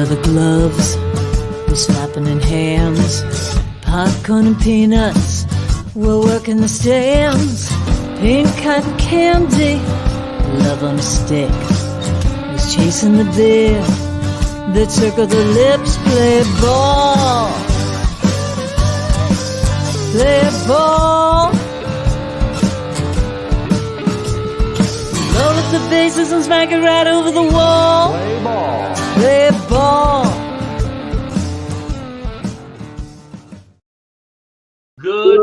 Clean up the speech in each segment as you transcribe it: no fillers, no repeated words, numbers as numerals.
leather gloves, we're slapping in hands. Popcorn and peanuts, we're working the stands. Pink cotton candy, love on a stick. He's chasing the beer that circle the lips. Play ball, play ball. Roll up the bases and smack it right over the wall. Play ball. Play ball. Good,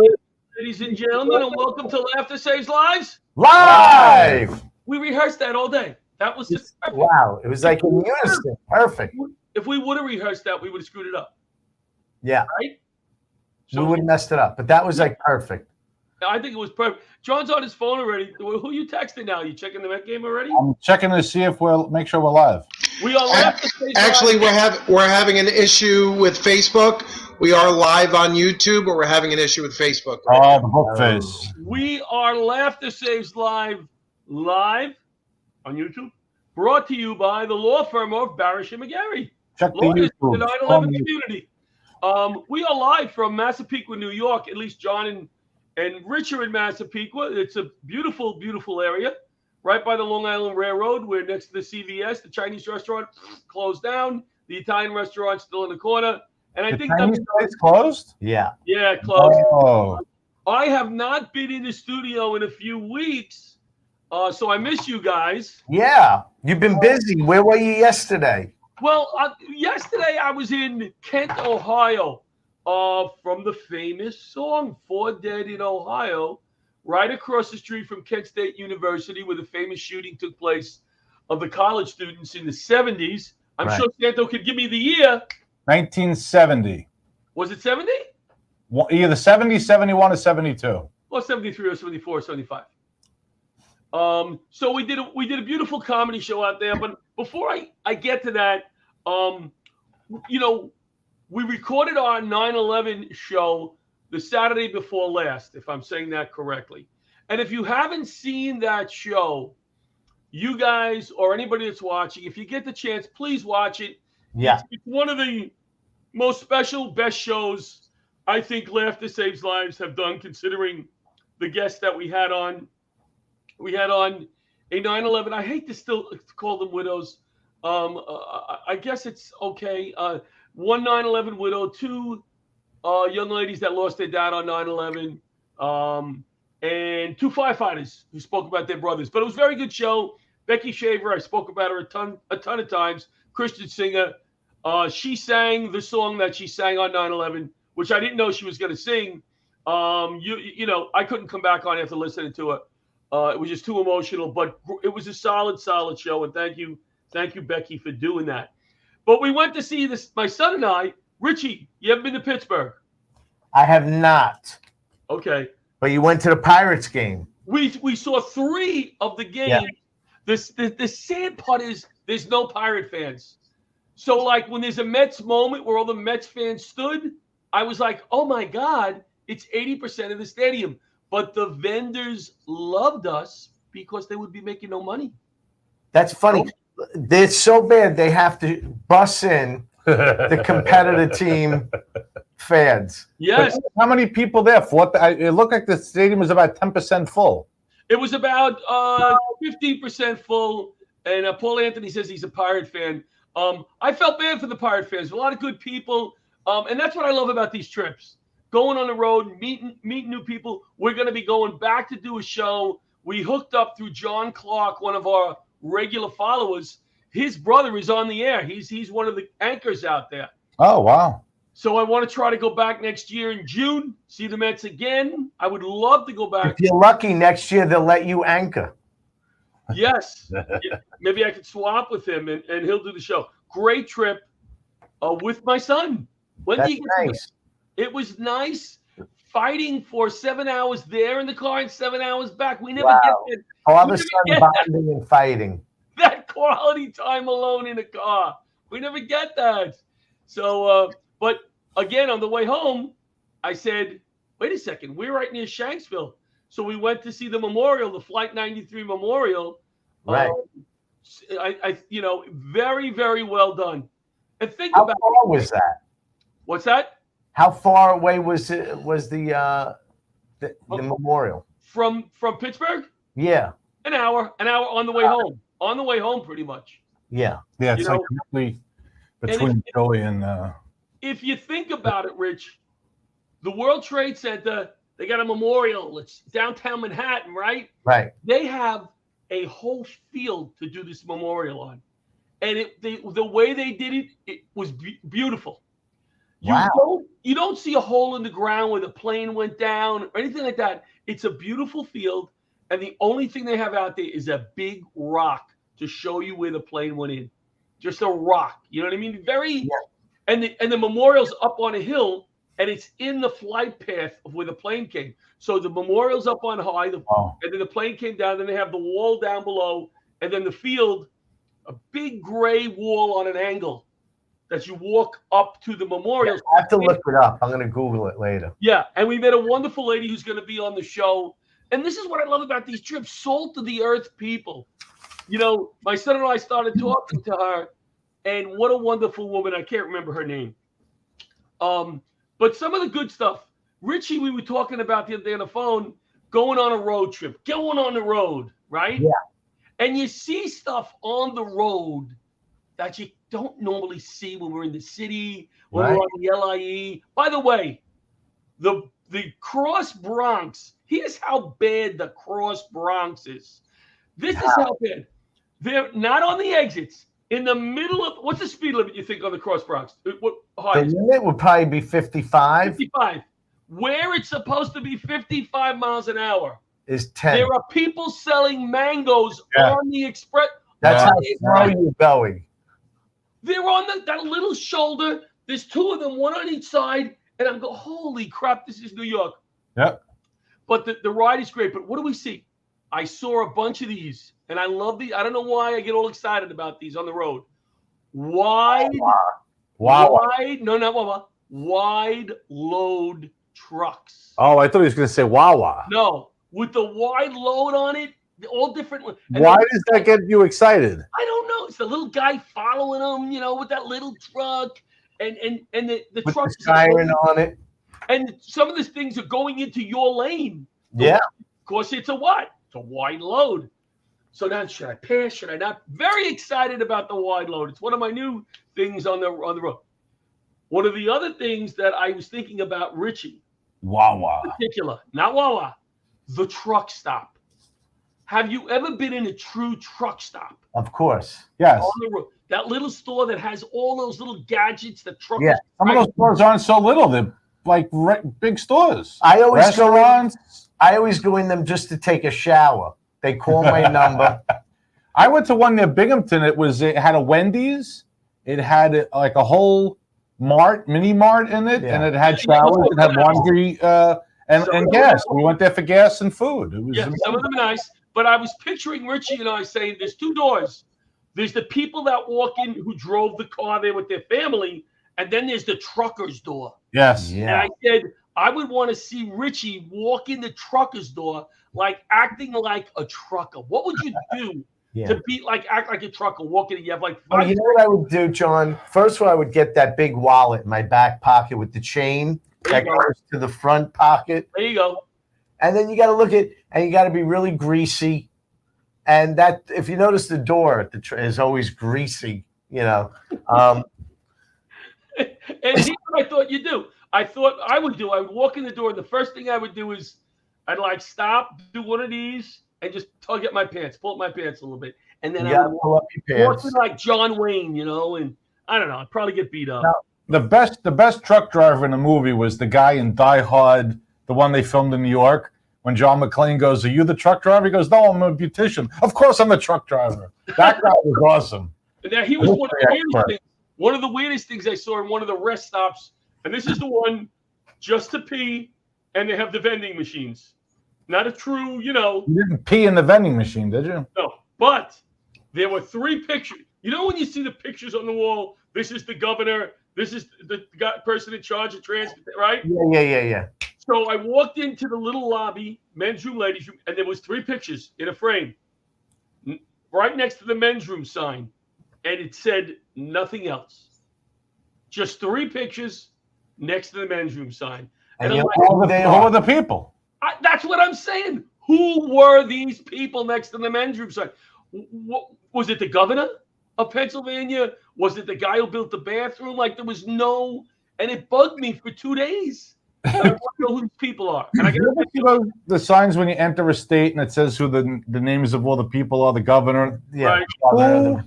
ladies and gentlemen, and welcome to Laughter Saves Lives. Live! We rehearsed that all day. That was just perfect. Wow, it was like in unison. Perfect. If we would have rehearsed that, we would have screwed it up. Yeah. Right? We would have messed it up, but that was like perfect. I think it was perfect. John's on his phone already. Who you texting now? You checking the Met game already? I'm checking to see if make sure we're live. We are Laughter Saves Actually, Lives. we're having an issue with Facebook. We are live on YouTube, but we're having an issue with Facebook. Right now. The book face. We are Laughter Saves Live on YouTube. Brought to you by the law firm of Barasch and McGarry. Check the Lawyers in the YouTube. 9/11 community. We are live from Massapequa, New York. At least John and Rich are in Massapequa. It's a beautiful, beautiful area, right by the Long Island Railroad. We're next to the CVS. The Chinese restaurant closed down. The Italian restaurant still in the corner. And I think Chinese place closed? Yeah. yeah, closed. Oh. I have not been in the studio in a few weeks, so I miss you guys. Yeah. You've been busy. Where were you yesterday? Well, yesterday I was in Kent, Ohio, from the famous song "For Dead in Ohio," right across the street from Kent State University, where the famous shooting took place of the college students in the 70s. I'm Right. sure Santo could give me the year. 1970. Was it 70? Either 70, 71, or 72. Or 73 or 74 or 75. So we did a beautiful comedy show out there. But before I get to that, we recorded our 9/11 show the Saturday before last, if I'm saying that correctly. And if you haven't seen that show, you guys or anybody that's watching, if you get the chance, please watch it. Yeah. It's one of the most special, best shows I think Laughter Saves Lives have done, considering the guests that we had on. We had on a 9/11. I hate to still call them widows. I guess it's okay. One 9/11 widow, two young ladies that lost their dad on 9/11, and two firefighters who spoke about their brothers. But it was a very good show. Becky Shaver, I spoke about her a ton of times. Christian singer. She sang the song that she sang on 9/11, which I didn't know she was going to sing. I couldn't come back on after listening to it. It was just too emotional, but it was a solid show. And thank you, Becky, for doing that. But we went to see this. My son and I, Richie. You ever been to Pittsburgh? I have not. Okay. But you went to the Pirates game. We saw 3 of the games. Yeah. The sad part is there's no Pirate fans. So, like, when there's a Mets moment where all the Mets fans stood, I was like, oh, my God, it's 80% of the stadium. But the vendors loved us because they would be making no money. That's funny. They're so bad they have to bus in the competitor team fans. Yes. But how many people there? It looked like the stadium was about 10% full. It was about 15% full. And Paul Anthony says he's a Pirate fan. I felt bad for the Pirate fans. A lot of good people. And that's what I love about these trips. Going on the road, meeting new people. We're going to be going back to do a show. We hooked up through John Clark, one of our regular followers. His brother is on the air. He's one of the anchors out there. Oh, wow. So I want to try to go back next year in June, see the Mets again. I would love to go back. If you're lucky, next year they'll let you anchor. Yes. Yeah, maybe I could swap with him and he'll do the show. Great trip with my son. That's nice. It was nice fighting for 7 hours there in the car and 7 hours back. We never Wow. get Father-son bonding and fighting. that quality time alone in the car. We never get that. So, but again, on the way home, I said, wait a second, we're right near Shanksville. So we went to see the memorial, the Flight 93 memorial. Right. Very, very well done. And think How about far was that? what's that How far away was it? Was the memorial? from Pittsburgh? Yeah, An hour on the way home. On the way home, pretty much. yeah. Yeah, You it's know, like roughly And between Philly and if you think about it, Rich, the World Trade Center, they got a memorial. It's downtown Manhattan, right? Right. They have a whole field to do this memorial on. And the way they did it, it was beautiful. Wow. You don't see a hole in the ground where the plane went down or anything like that. It's a beautiful field, and the only thing they have out there is a big rock to show you where the plane went in. Just a rock. You know what I mean? Very and the memorial's up on a hill, and it's in the flight path of where the plane came. So the memorial's up on high, and then the plane came down. Then they have the wall down below, and then the field, a big gray wall on an angle that you walk up to the memorial. I have to look it up. I'm going to Google it later. Yeah, and we met a wonderful lady who's going to be on the show. And this is what I love about these trips, salt of the earth people. You know, my son and I started talking to her, and what a wonderful woman. I can't remember her name. But some of the good stuff. Richie, we were talking about the other day on the phone, going on a road trip, going on the road, right? Yeah. And you see stuff on the road that you don't normally see when we're in the city, when we're on the LIE. By the way, the Cross Bronx, here's how bad the Cross Bronx is. This is how bad. They're not on the exits. In the middle of, what's the speed limit you think on the Cross Bronx? What The limit would probably be 55. 55. Where it's supposed to be 55 miles an hour. Is 10. There are people selling mangoes on the express. That's how slow you're going. They're on that little shoulder. There's two of them, one on each side. And I'm going, holy crap, this is New York. Yep. But the ride is great. But what do we see? I saw a bunch of these. And I love these. I don't know why I get all excited about these on the road. Wide load trucks. Oh, I thought he was going to say Wawa. No, with the wide load on it, all different. Why does that get you excited? I don't know. It's the little guy following him, you know, with that little truck, and the With truck the siren on it. and some of these things are going into your lane. Yeah. Of course, it's a what? It's a wide load. So now, should I pass? Should I not? Very excited about the wide load. It's one of my new things on the road. One of the other things that I was thinking about, Richie, Wawa. in particular, not Wawa, the truck stop. Have you ever been in a true truck stop? Of course. Yes. On the road, that little store that has all those little gadgets that truckers. Yeah. Some of those stores aren't so little. They're like big stores. I always go in them just to take a shower. They call my number. I went to one near Binghamton. It had a Wendy's. It had like a whole mini mart in it, and it had showers. It had laundry and gas. We went there for gas and food. It was amazing. Some of them are nice. But I was picturing Richie and I saying, there's two doors. There's the people that walk in who drove the car there with their family, and then there's the trucker's door. Yes. And I said, I would want to see Richie walk in the trucker's door, like acting like a trucker. What would you do to act like a trucker, walk in and you have like you know what I would do, John? First of all, I would get that big wallet in my back pocket with the chain that goes to the front pocket. There you go. And then you got to look at, and you got to be really greasy. And that, if you notice, the door is always greasy, you know. And here's what I thought you'd do. I thought I would walk in the door. And the first thing I would do is I'd like stop, do one of these, and just tug at my pants, pull up my pants a little bit. And then I would pull up your pants. walk like John Wayne, you know, and I don't know, I'd probably get beat up. No. The best truck driver in the movie was the guy in Die Hard, the one they filmed in New York. When John McClane goes, "Are you the truck driver?" He goes, "No, I'm a beautician." Of course, I'm the truck driver. That guy was awesome. And now he was one of the weirdest things I saw in one of the rest stops. And this is the one just to pee, and they have the vending machines. Not a true, you know. You didn't pee in the vending machine, did you? No, but there were 3 pictures. You know when you see the pictures on the wall, this is the governor, this is the person in charge of transport, right? Yeah. So I walked into the little lobby, men's room, ladies' room, and there was 3 pictures in a frame right next to the men's room sign, and it said nothing else. Just 3 pictures next to the men's room sign. And I'm you like, know who they Who are. are the people? that's what I'm saying. Who were these people next to the men's room sign? Was it the governor of Pennsylvania? Was it the guy who built the bathroom? Like, there was no, and it bugged me for 2 days. And I want to know who these people are. And I You ever see those, the signs when you enter a state and it says who the names of all the people are, the governor? Yeah. Right. Who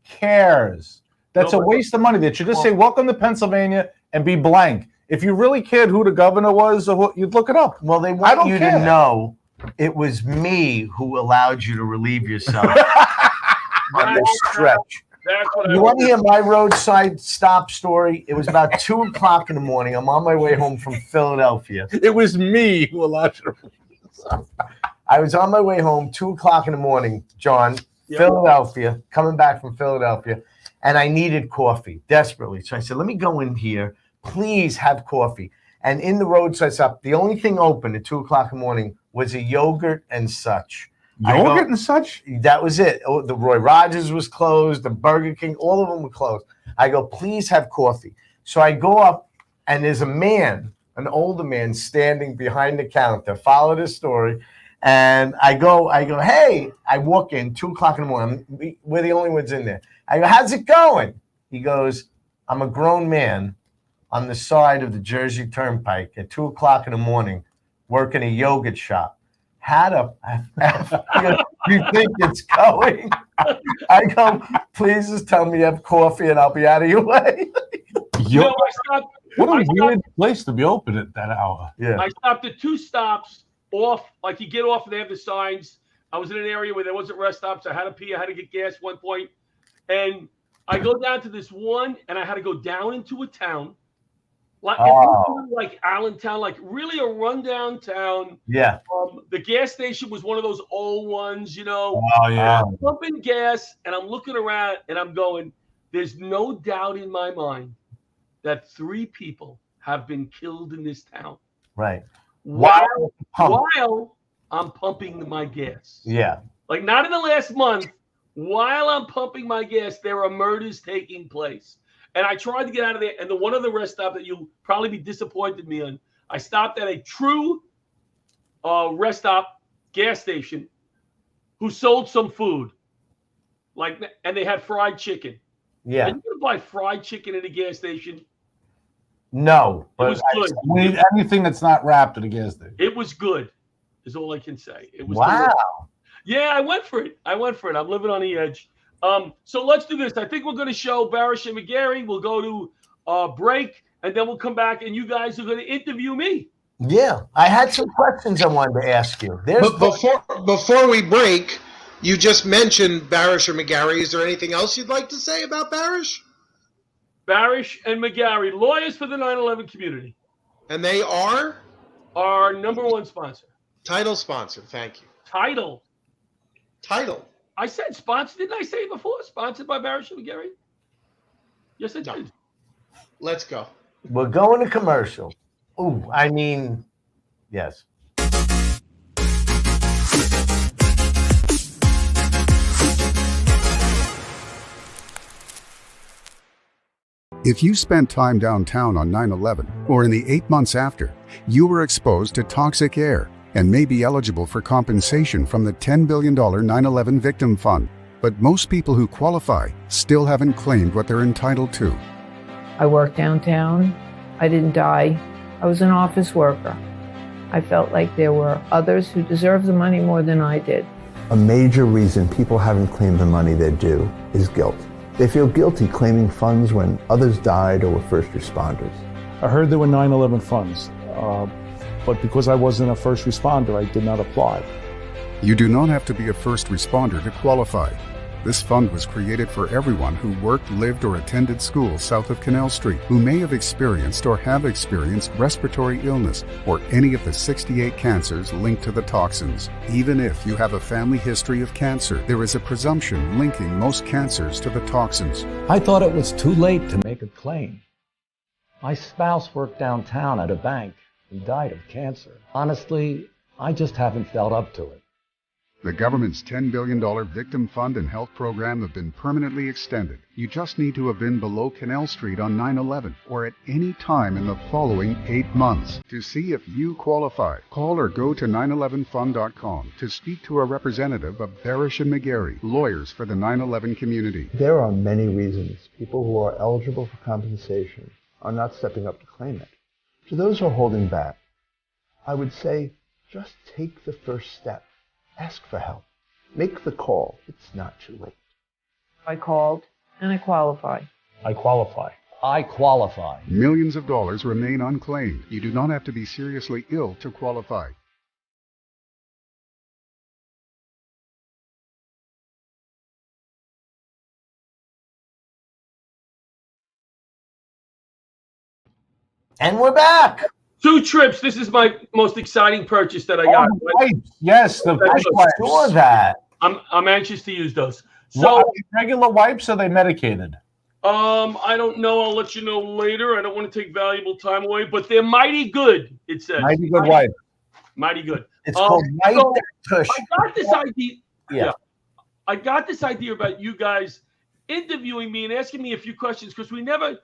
cares? That's a Nobody. waste of money. They should just say, welcome to Pennsylvania and be blank. If you really cared who the governor was, or who, you'd look it up. Well, they I want don't you care. to know it was me who allowed you to relieve yourself on this stretch. That's what I You want to hear my roadside stop story? It was about 2 o'clock in the morning. I'm on my way home from Philadelphia. It was me who allowed you to. I was on my way home, 2 o'clock in the morning, John, Yep. Philadelphia, coming back from Philadelphia, and I needed coffee desperately. So I said, let me go in here. Please have coffee. And in the roadside stop, the only thing open at 2 o'clock in the morning was a yogurt and such. Yogurt and such? That was it. Oh, the Roy Rogers was closed. The Burger King, all of them were closed. I go, please have coffee. So I go up, and there's a man, an older man, standing behind the counter. Follow this story. And I go, hey, I walk in 2 o'clock in the morning. We're the only ones in there. I go, how's it going? He goes, I'm a grown man on the side of the Jersey Turnpike at 2 o'clock in the morning working a yogurt shop. How the you think it's going? I go, please just tell me you have coffee and I'll be out of your way. What a weird place to be open at that hour. Yeah. I stopped at 2 stops off. Like, you get off and they have the signs. I was in an area where there wasn't rest stops. I had to pee. I had to get gas one point. And I go down to this one, and I had to go down into a town. Like Allentown, like really a rundown town. Yeah. The gas station was one of those old ones, you know. Oh, yeah. I'm pumping gas, and I'm looking around, and I'm going, there's no doubt in my mind that 3 people have been killed in this town. Right. While I'm pumping my gas. Yeah. Like, not in the last month. While I'm pumping my gas, there are murders taking place. And I tried to get out of there. And the one other rest stop that you'll probably be disappointed me on, I stopped at a true rest stop gas station who sold some food. And they had fried chicken. Yeah. Are you going to buy fried chicken at a gas station? No. It was good. We need anything that's not wrapped at a gas station. It was good, is all I can say. It was wow. delicious. Yeah, I went for it. I'm living on the edge. So let's do this. I think we're going to show Barasch and McGarry. We'll go to break, and then we'll come back, and you guys are going to interview me. Yeah. I had some questions I wanted to ask you. Before we break, you just mentioned Barasch or McGarry. Is there anything else you'd like to say about Barasch? Barasch and McGarry, lawyers for the 9/11 community. And they are? Our number 1 sponsor. Title sponsor. Thank you. Title. I said sponsor. Didn't I say it before? Sponsored by Barasch and McGarry? Yes, I did. Let's go. We're going to commercial. Ooh, I mean, yes. If you spent time downtown on 9/11 or in the 8 months after, you were exposed to toxic air and may be eligible for compensation from the $10 billion 9/11 Victim Fund. But most people who qualify still haven't claimed what they're entitled to. I worked downtown. I didn't die. I was an office worker. I felt like there were others who deserved the money more than I did. A major reason people haven't claimed the money they're due is guilt. They feel guilty claiming funds when others died or were first responders. I heard there were 9/11 funds, but because I wasn't a first responder, I did not apply. You do not have to be a first responder to qualify. This fund was created for everyone who worked, lived, or attended school south of Canal Street, who may have experienced or have experienced respiratory illness or any of the 68 cancers linked to the toxins. Even if you have a family history of cancer, there is a presumption linking most cancers to the toxins. I thought it was too late to make a claim. My spouse worked downtown at a bank and died of cancer. Honestly, I just haven't felt up to it. The government's $10 billion Victim Fund and Health Program have been permanently extended. You just need to have been below Canal Street on 9/11 or at any time in the following 8 months. To see if you qualify, call or go to 911fund.com to speak to a representative of Barasch and McGarry, lawyers for the 9/11 community. There are many reasons people who are eligible for compensation are not stepping up to claim it. To those who are holding back, I would say just take the first step. Ask for help. Make the call. It's not too late. I called and I qualify. I qualify. I qualify. Millions of dollars remain unclaimed. You do not have to be seriously ill to qualify. And we're back. 2 trips. This is my most exciting purchase that I got. Wipes. Yes, the I fish wipes. saw that. I'm anxious to use those. So, So are they regular wipes or are they medicated? I don't know. I'll let you know later. I don't want to take valuable time away, but they're mighty good. It says Mighty good wipe. Mighty good. It's called White so Tush. I got this idea. Yeah. I got this idea about you guys interviewing me and asking me a few questions because we never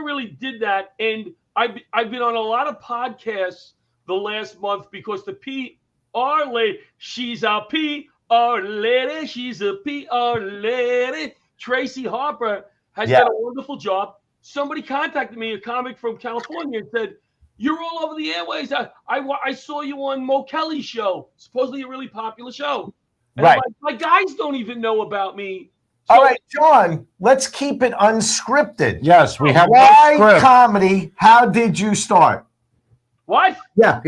really did that. And I've been on a lot of podcasts the last month because the PR lady, she's a PR lady, she's a PR lady. Tracy Harper has done a wonderful job. Somebody contacted me, a comic from California, and said, "You're all over the airways. I saw you on Mo Kelly's show, supposedly a really popular show." And Right. my guys don't even know about me. So, All right, John, let's keep it unscripted. Yes, we have no Why script. comedy? How did you start? What? Yeah.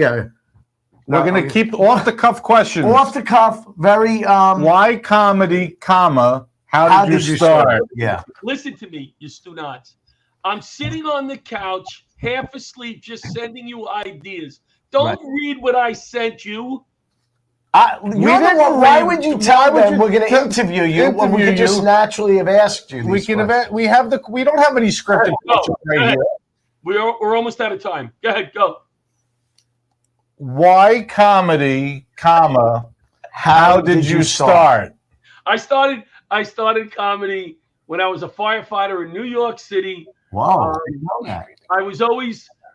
We're going to keep off the cuff questions. Off the cuff, very Why comedy, comma, how did you start? Yeah. Listen to me, you stu-nuts. I'm sitting on the couch, half asleep, just sending you ideas. Don't read what I sent you. Why would you tell them we're going to interview you when we could just naturally have asked you? We don't have any scripted questions right here. We're almost out of time. Go ahead, go. Why comedy, comma, how did you start? I started comedy when I was a firefighter in New York City. Wow, I didn't know that.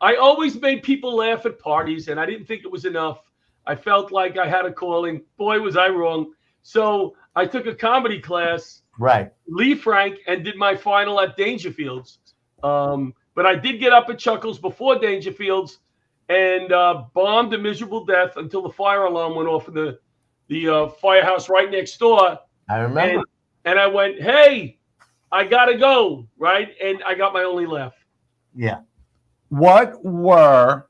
I always made people laugh at parties, and I didn't think it was enough. I felt like I had a calling. Boy, was I wrong. So I took a comedy class, Lee Frank, and did my final at Dangerfields. But I did get up at Chuckles before Dangerfields and bombed a miserable death until the fire alarm went off in the firehouse right next door. I remember. And I went, hey, I got to go, right? And I got my only laugh. Yeah. What were...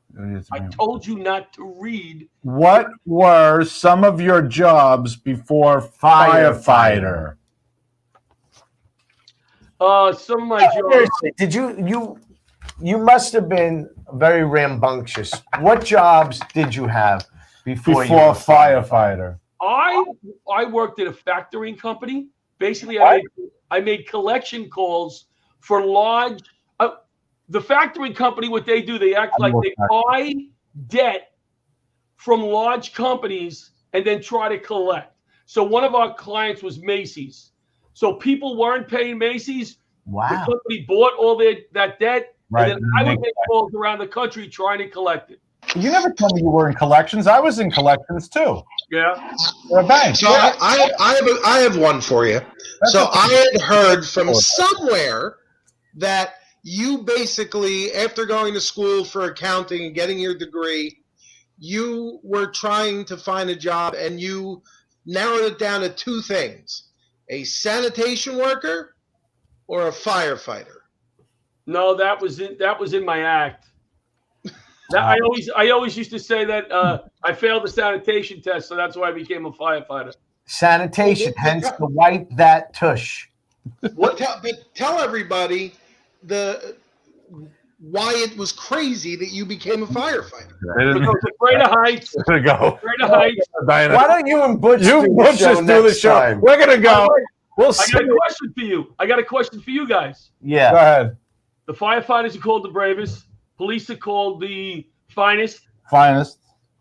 I told you not to read. What were some of your jobs before firefighter? Some of my jobs. Did you must have been very rambunctious. What jobs did you have before you were firefighter? I worked at a factoring company. Basically, I made collection calls for large. The factoring company, what they do, they act like they buy debt from large companies and then try to collect. So one of our clients was Macy's. So people weren't paying Macy's. Wow. The company bought all that debt, Right. and then I would make calls around the country trying to collect it. You never told me you were in collections. I was in collections too. Yeah. A bank. So I have one for you. I had heard from somewhere that you basically, after going to school for accounting and getting your degree, you were trying to find a job and you narrowed it down to 2 things: a sanitation worker or a firefighter. No, that was in my act. I always used to say that I failed the sanitation test, so that's why I became a firefighter. Sanitation, hence the wipe that tush. Tell everybody why it was crazy that you became a firefighter. Because of Greater Heights. There go. Greater Heights. Why don't you and Butch do the show? Time? We're gonna go. We'll see. I got a question for you. I got a question for you guys. Yeah. Go ahead. The firefighters are called the bravest. Police are called the finest. Finest.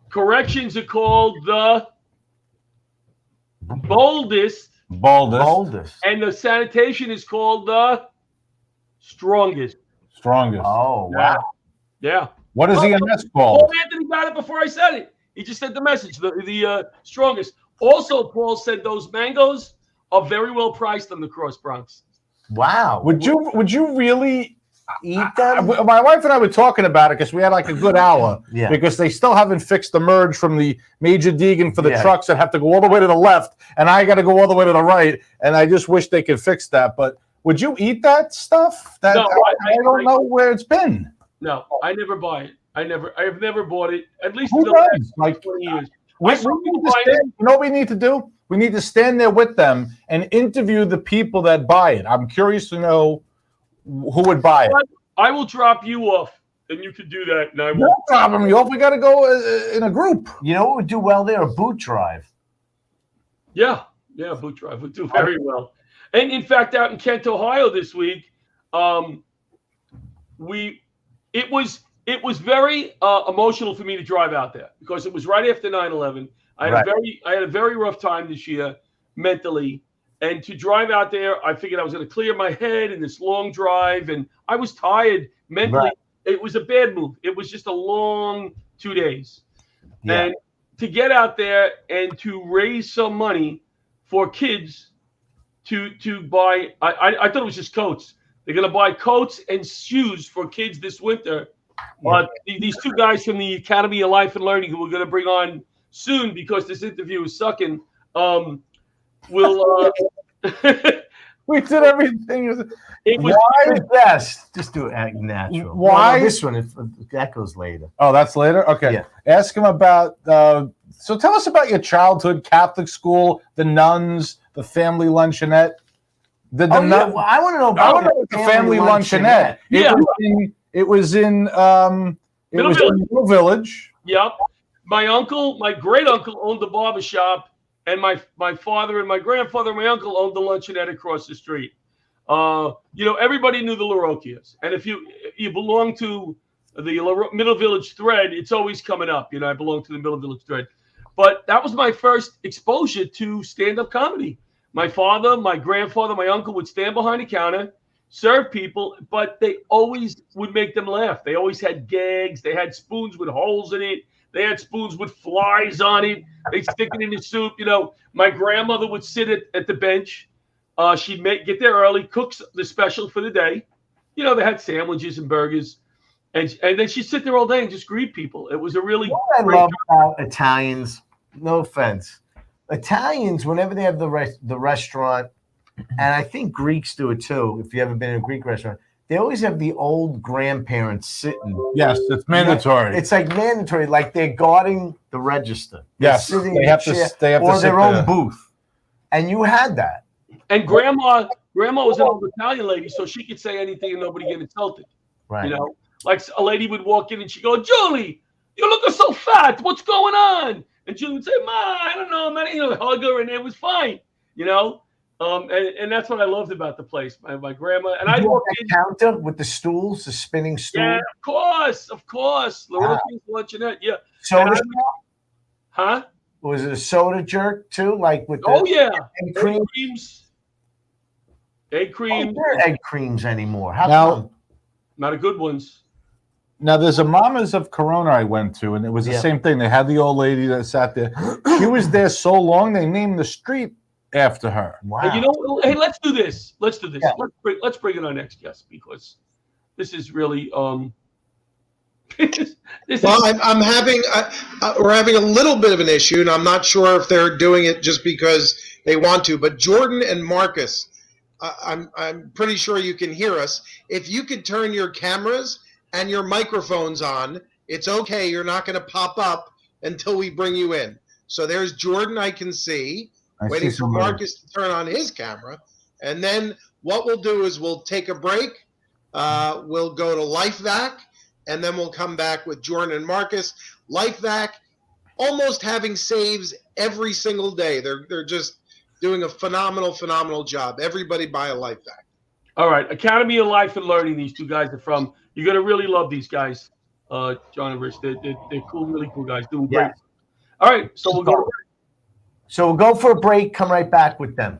Corrections are called the boldest, Boldest. and the sanitation is called the strongest. Strongest. Oh, wow. Yeah. What is Oh, EMS Paul called? Anthony got it before I said it. He just said the message, the strongest. Also, Paul said those mangoes are very well priced on the Cross Bronx. Wow. Would you really eat them? My wife and I were talking about it because we had like a good hour. Yeah. Because they still haven't fixed the merge from the Major Deegan for the Yeah. trucks that have to go all the way to the left, and I got to go all the way to the right. And I just wish they could fix that. But would you eat that stuff? That No, I don't know where it's been. No, I never buy it. I've never bought it. At least Who in the does? last Like 20 years. We I saw need people to buy it. stand, you know what we need to do? We need to stand there with them and interview the people that buy it. I'm curious to know who would buy it. I will drop you off, and you can do that. And I will. No problem, you. We got to go in a group. You know what would do well there? A boot drive. Yeah, boot drive would do very well. And in fact, out in Kent, Ohio this week, it was very emotional for me to drive out there because it was right after 9/11. I had a very rough time this year mentally, and to drive out there, I figured I was going to clear my head in this long drive, and I was tired mentally. Right. It was a bad move. It was just a long 2 days, Yeah. and to get out there and to raise some money for kids to buy. I thought it was just coats. They're going to buy coats and shoes for kids this winter. These two guys from the Academy of Life and Learning who we're going to bring on soon because this interview is sucking. Will we did everything. It was best. Just do it natural. Why? No, this one that goes later. Oh, that's later. Okay. Yeah. Ask him about. So tell us about your childhood, Catholic school, the nuns, the family luncheonette. I want to know about the family luncheonette. Yeah. It was in Middle Village. Yep. My great uncle owned the barber shop, and my father and my grandfather and my uncle owned the luncheonette across the street. Everybody knew the Larocchias, and if you belong to the Middle Village thread, it's always coming up. I belong to the Middle Village thread, but that was my first exposure to stand-up comedy. My father, my grandfather, my uncle would stand behind the counter, serve people, but they always would make them laugh. They always had gags. They had spoons with holes in it. They had spoons with flies on it. They'd stick it in the soup. My grandmother would sit at the bench. She'd get there early, cook the special for the day. They had sandwiches and burgers. And then she'd sit there all day and just greet people. It was a really What I love about Italians, no offense, Italians, whenever they have the restaurant, and I think Greeks do it too, if you ever been in a Greek restaurant, they always have the old grandparents sitting. Yes, it's mandatory. It's like mandatory, like they're guarding the register. Yes, they have to sit their own booth. And you had that. And grandma was an old Italian lady, so she could say anything and nobody get insulted. Right. Like a lady would walk in and she'd go, "Julie, you're looking so fat. What's going on?" And Julie would say, "Ma, I don't know, man." Hug her, and it was fine. And that's what I loved about the place. My grandma and I walked in counter with the stools, the spinning stool. Yeah, of course. Larocchia's luncheonette. Yeah. Soda Huh? Was it a soda jerk too? Like with the egg creams. Egg creams. There are egg creams anymore. How come? Not a good ones. Now, there's a Mamas of Corona I went to, and it was the same thing. They had the old lady that sat there. She was there so long, they named the street after her. Wow. And hey, let's do this. Yeah. Let's bring in our next guest because this is really I'm having we're having a little bit of an issue, and I'm not sure if they're doing it just because they want to. But Jordan and Marcus, I'm pretty sure you can hear us. If you could turn your cameras and your microphones on, it's okay. You're not going to pop up until we bring you in. So there's Jordan. I can see. Waiting for Marcus to turn on his camera. And then what we'll do is we'll take a break. We'll go to LifeVac, and then we'll come back with Jordan and Marcus. LifeVac almost having saves every single day. They're just doing a phenomenal job. Everybody buy a LifeVac. All right. Academy of Life and Learning, these two guys are from. You're going to really love these guys, John and Rich. They're cool, really cool guys, doing great. Yeah. All right. So we'll go to break. So we'll go for a break, come right back with them.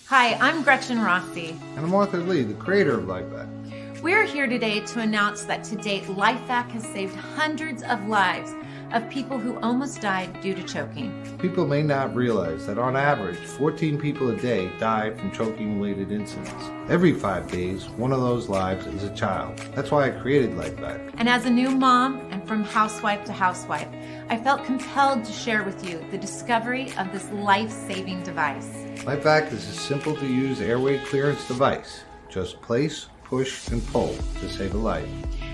Hi, I'm Gretchen Rossi. And I'm Arthur Lee, the creator of LifeVac. We're here today to announce that to date, LifeVac has saved hundreds of lives of people who almost died due to choking. People may not realize that on average, 14 people a day die from choking-related incidents. Every 5 days, one of those lives is a child. That's why I created LifeVac. And as a new mom, and from housewife to housewife, I felt compelled to share with you the discovery of this life-saving device. LifeVac is a simple-to-use airway clearance device. Just place, push, and pull to save a life.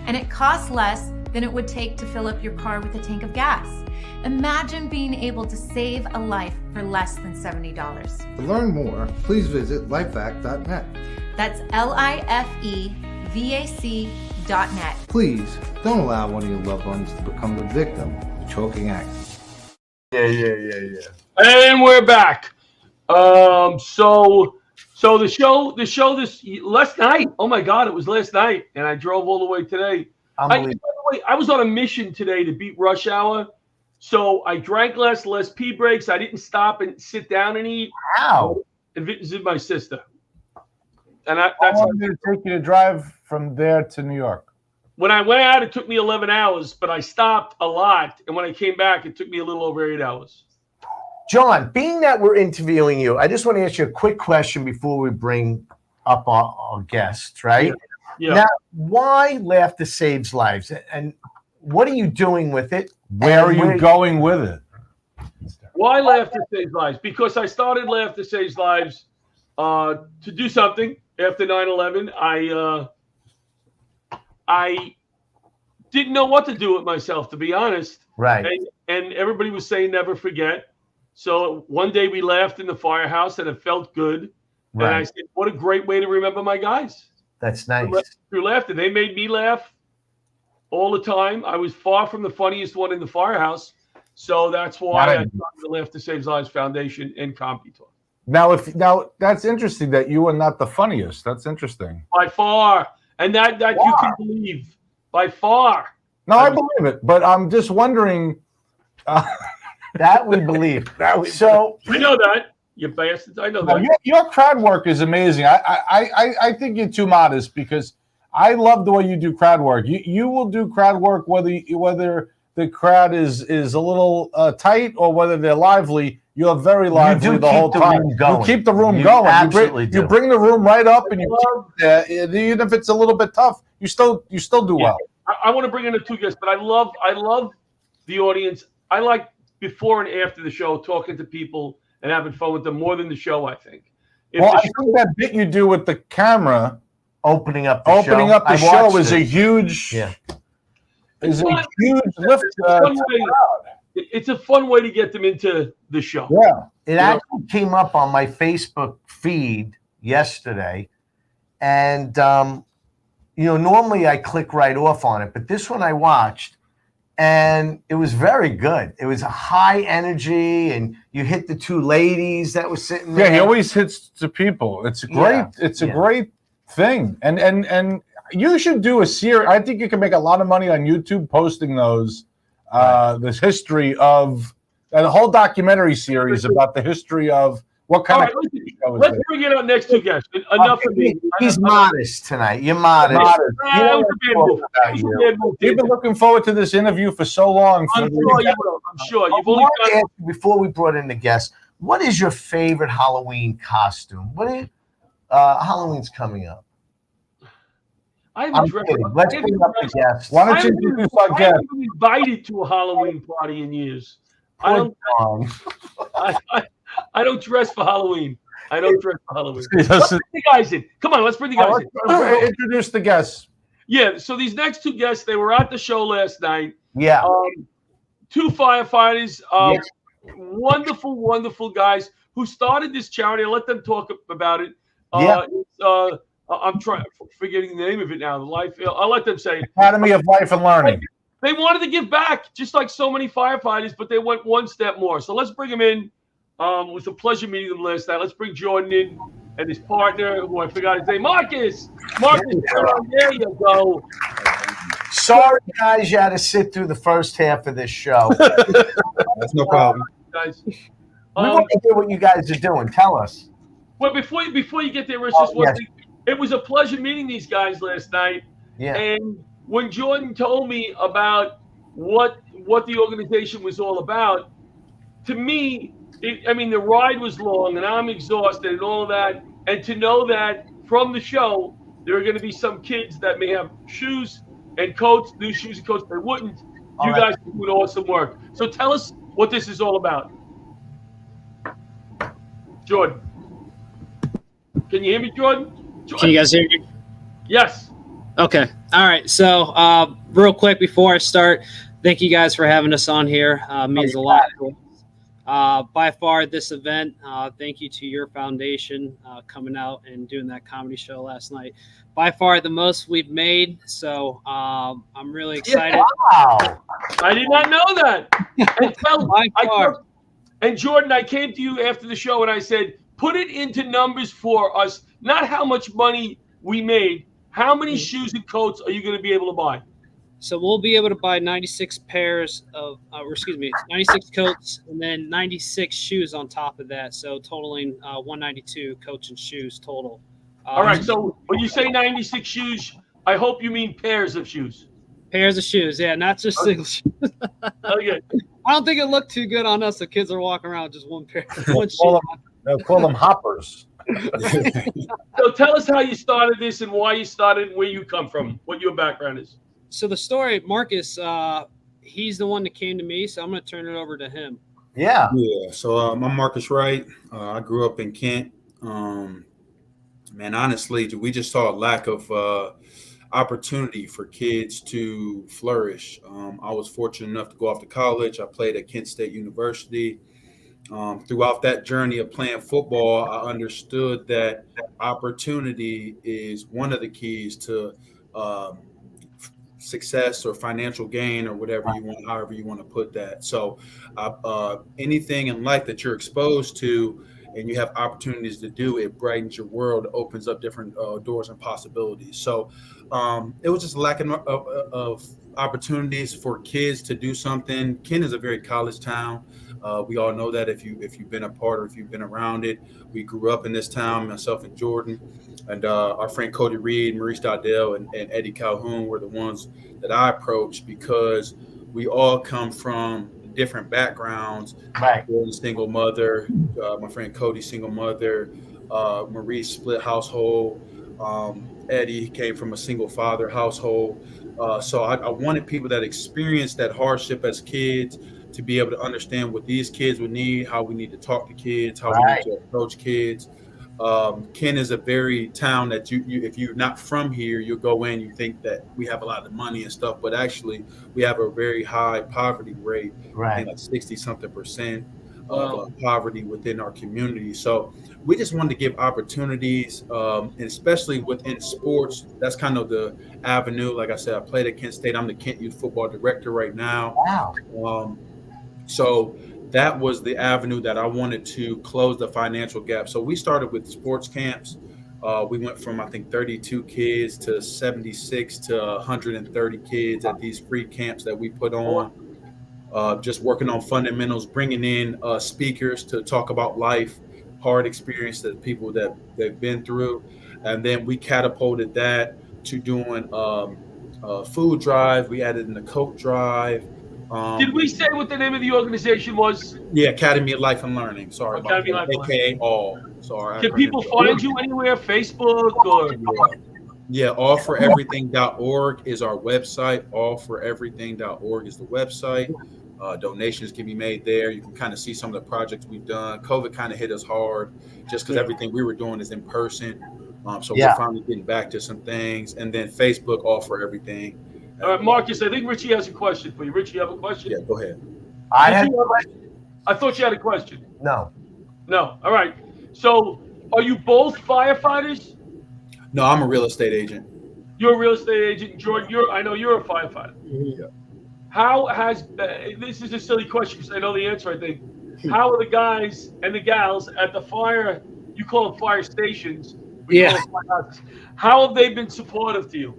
And it costs less than it would take to fill up your car with a tank of gas. Imagine being able to save a life for less than $70. To learn more, please visit lifevac.net. That's LIFEVAC.net. Please don't allow one of your loved ones to become the victim of a choking accident. Yeah. And we're back. So the show this last night. Oh my God, it was last night, and I drove all the way today. By the way, I was on a mission today to beat rush hour, so I drank less pee breaks. I didn't stop and sit down and eat. Wow! And visited my sister. And that's how long did it take you to drive from there to New York? When I went out, it took me 11 hours, but I stopped a lot, and when I came back, it took me a little over 8 hours. John, being that we're interviewing you, I just want to ask you a quick question before we bring up our guests, right? Yeah. Now, why Laughter Saves Lives? And what are you doing with it? Where are you going with it? Why Laughter Saves Lives? Because I started Laughter Saves Lives to do something after 9/11. I didn't know what to do with myself, to be honest. Right. And everybody was saying never forget. So one day we laughed in the firehouse, and it felt good. Right. And I said, what a great way to remember my guys. That's nice. Through laughter. They made me laugh all the time. I was far from the funniest one in the firehouse. So that's why I started the Laughter Saves Lives Foundation and CompuTalk. Now that's interesting that you are not the funniest. That's interesting. By far. And that you can believe. By far. No, I believe it. But I'm just wondering. That we believe. So I know that. You bastards. I know that. Your crowd work is amazing. I think you're too modest because I love the way you do crowd work. You will do crowd work whether the crowd is a little tight or whether they're lively. You're very lively the whole time. You keep the room going. Absolutely you bring the room right up, and you even if it's a little bit tough, you still do well. I want to bring in the two guests, but I love the audience. I like before and after the show talking to people and having fun with them more than the show, I think. I think that bit you do with the camera opening up the show is a huge lift. It's a fun way to get them into the show. Yeah. It actually came up on my Facebook feed yesterday. And, normally I click right off on it, but this one I watched. And it was very good. It was a high energy, and you hit the two ladies that were sitting there. Yeah, he always hits the people. It's great. Yeah. It's a great thing. And you should do a series. I think you can make a lot of money on YouTube posting those. This history of a whole documentary series about the history of what kind of. Let's bring in our next two guests. Enough of me. He's modest tonight. You're modest. We've been looking forward to this interview for so long. I'm sure. You've only before we brought in the guests, what is your favorite Halloween costume? Halloween's coming up. Let's bring up the guests. Why don't you introduce our guest? I haven't been invited to a Halloween party in years. I don't dress for Halloween. Let's bring the guys in. Come on, let's bring the guys in. Introduce the guests. Yeah, so these next two guests, they were at the show last night. Yeah. Two firefighters, wonderful, wonderful guys who started this charity. I'll let them talk about it. I'm forgetting the name of it now. I'll let them say it. Academy of Life and Learning. They wanted to give back, just like so many firefighters, but they went one step more. So let's bring them in. It was a pleasure meeting them last night. Let's bring Jordan in. and his partner, who I forgot his name, Marcus. Marcus, there you go. Sorry, guys, you had to sit through the first half of this show. That's no problem. Guys, We want to hear what you guys are doing. Tell us. Well, before you get there, Rich, just one thing. It was a pleasure meeting these guys last night. Yeah. And when Jordan told me about what the organization was all about, to me, the ride was long, and I'm exhausted and all of that. And to know that from the show, there are going to be some kids that may have shoes and coats, new shoes and coats they wouldn't. You guys are doing awesome work. So tell us what this is all about. Jordan. Can you hear me, Jordan? Can you guys hear me? Yes. Okay. All right. So real quick before I start, thank you guys for having us on here. Means a lot to us. By far this event, thank you to your foundation coming out and doing that comedy show last night. By far the most we've made. So I'm really excited. Wow. I did not know that. And Jordan, I came to you after the show and I said, put it into numbers for us, not how much money we made. How many shoes and coats are you going to be able to buy? So we'll be able to buy 96 pairs of, 96 coats and then 96 shoes on top of that. So totaling 192 coats and shoes total. All right. So when you say 96 shoes, I hope you mean pairs of shoes. Pairs of shoes. Yeah, not just single shoes. Okay. I don't think it looked too good on us. The kids are walking around with just one pair. They'll call them hoppers. So tell us how you started this and why you started, where you come from, what your background is. So the story, Marcus, he's the one that came to me, so I'm going to turn it over to him. Yeah. Yeah. So I'm Marcus Wright. I grew up in Kent. Man, honestly, we just saw a lack of opportunity for kids to flourish. I was fortunate enough to go off to college. I played at Kent State University. Throughout that journey of playing football, I understood that opportunity is one of the keys to success or financial gain or whatever you want, however you want to put that. So anything in life that you're exposed to and you have opportunities to do, it brightens your world, opens up different doors and possibilities. So it was just lacking of opportunities for kids to do something. Kent is a very college town. We all know that if you've been a part or if you've been around it. We grew up in this town, myself and Jordan, and our friend Cody Reed, Maurice Dowdell, and Eddie Calhoun were the ones that I approached because we all come from different backgrounds. Right. Jordan, single mother, my friend Cody, single mother, Maurice, split household. Eddie came from a single father household. So I wanted people that experienced that hardship as kids to be able to understand what these kids would need, how we need to talk to kids, how we need to approach kids. Kent is a very town that you if you're not from here, you'll go in, you think that we have a lot of money and stuff, but actually we have a very high poverty rate, like 60-something% of poverty within our community. So we just wanted to give opportunities, and especially within sports. That's kind of the avenue. Like I said, I played at Kent State. I'm the Kent Youth Football Director right now. Wow. So that was the avenue that I wanted to close the financial gap. So we started with sports camps. We went from, I think, 32 kids to 76 to 130 kids at these free camps that we put on. Just working on fundamentals, bringing in speakers to talk about life, hard experience that people that they've been through. And then we catapulted that to doing a food drive. We added in the Coke drive. Did we say what the name of the organization was? Yeah, Academy of Life and Learning. Sorry Academy about that. AKA all. Sorry. Can people find you anywhere? Facebook or? Yeah, allforeverything.org is our website. Allforeverything.org is the website. Donations can be made there. You can kind of see some of the projects we've done. COVID kind of hit us hard just because everything we were doing is in person. So we're finally getting back to some things. And then Facebook, All for Everything. All right, Marcus, I think Richie has a question for you. Richie, you have a question? Yeah, go ahead. I thought you had a question. No. No. All right. So are you both firefighters? No, I'm a real estate agent. You're a real estate agent. Jordan, I know you're a firefighter. Yeah. How has this is a silly question because I know the answer, I think. How are the guys and the gals at the fire? You call them fire stations. Yeah. Call them firehouses. How have they been supportive to you?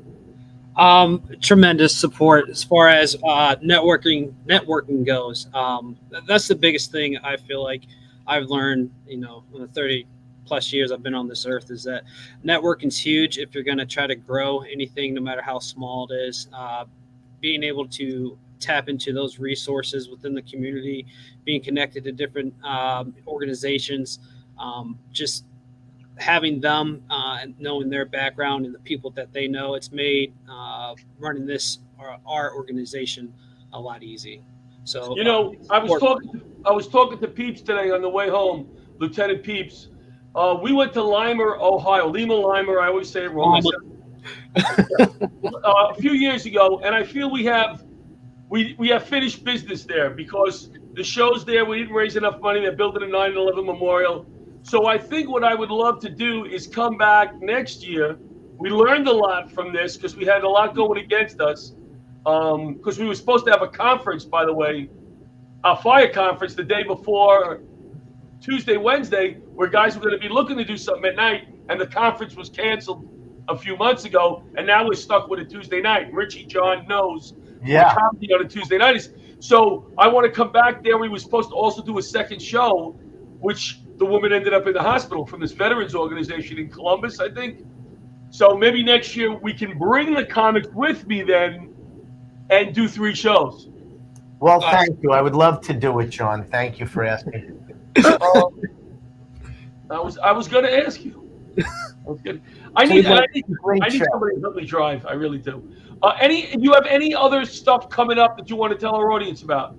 Tremendous support as far as networking goes. That's the biggest thing I feel like I've learned, in the 30 plus years I've been on this earth, is that networking's huge if you're going to try to grow anything, no matter how small it is. Being able to tap into those resources within the community, being connected to different organizations, just having them and knowing their background and the people that they know, it's made running our organization a lot easy. So I was talking to Peeps today on the way home, Lieutenant Peeps. We went to Lima, Ohio. I always say it wrong. A few years ago, and I feel we have finished business there because the show's there. We didn't raise enough money. They're building a 9/11 memorial. So I think what I would love to do is come back next year. We learned a lot from this because we had a lot going against us. Because we were supposed to have a conference, by the way, a fire conference the day before Tuesday, Wednesday, where guys were going to be looking to do something at night, and the conference was canceled a few months ago, and now we're stuck with a Tuesday night. Richie John knows what comedy on a Tuesday night is. So I want to come back there. We were supposed to also do a second show, which the woman ended up in the hospital from this veterans organization in Columbus, I think. So maybe next year we can bring the comics with me then and do 3 shows. Well, thank you. I would love to do it, John. Thank you for asking. I was going to ask you. I need somebody to help me drive. I really do. You have any other stuff coming up that you want to tell our audience about?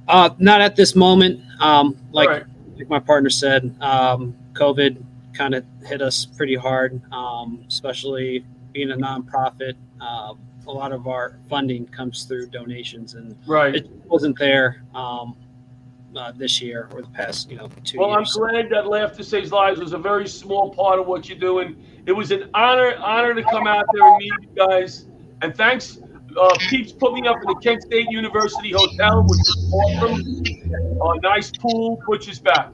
Not at this moment. Like my partner said, COVID kind of hit us pretty hard, especially being a nonprofit. A lot of our funding comes through donations, and it wasn't there this year or the past 2 years. Well, I'm glad that Laughter Saves Lives was a very small part of what you're doing. It was an honor to come out there and meet you guys. And thanks. Peeps put me up in the Kent State University Hotel, which is awesome. Nice pool, which is back.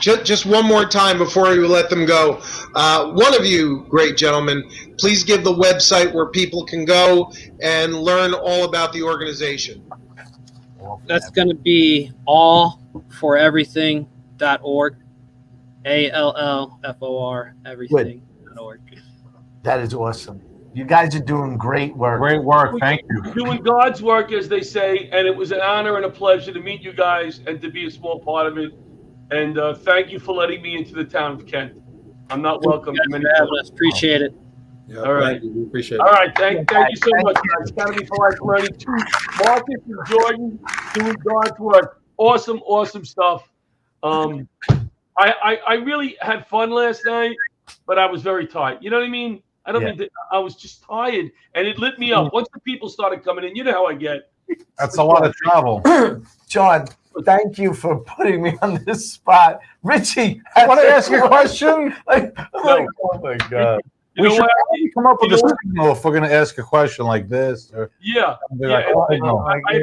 Just one more time before you let them go. One of you, great gentlemen, please give the website where people can go and learn all about the organization. That's going to be allforeverything.org. ALLFOR everything.org. That is awesome. You guys are doing great work. Great work. Thank you. Doing God's work, as they say, and it was an honor and a pleasure to meet you guys and to be a small part of it. And thank you for letting me into the town of Kent. I'm not welcome to many places. Appreciate it. Yeah, all right. We appreciate it. All right. Thank you so much, guys. Academy for Life Learning. To Marcus and Jordan doing God's work. Awesome stuff. I really had fun last night, but I was very tired. You know what I mean? I don't mean to, I was just tired, and it lit me up. Once the people started coming in, you know how I get. That's a lot of travel. John, thank you for putting me on this spot. Richie, I want to ask you a question. Oh my God. We should come up with a signal if we're going to ask a question like this. Or I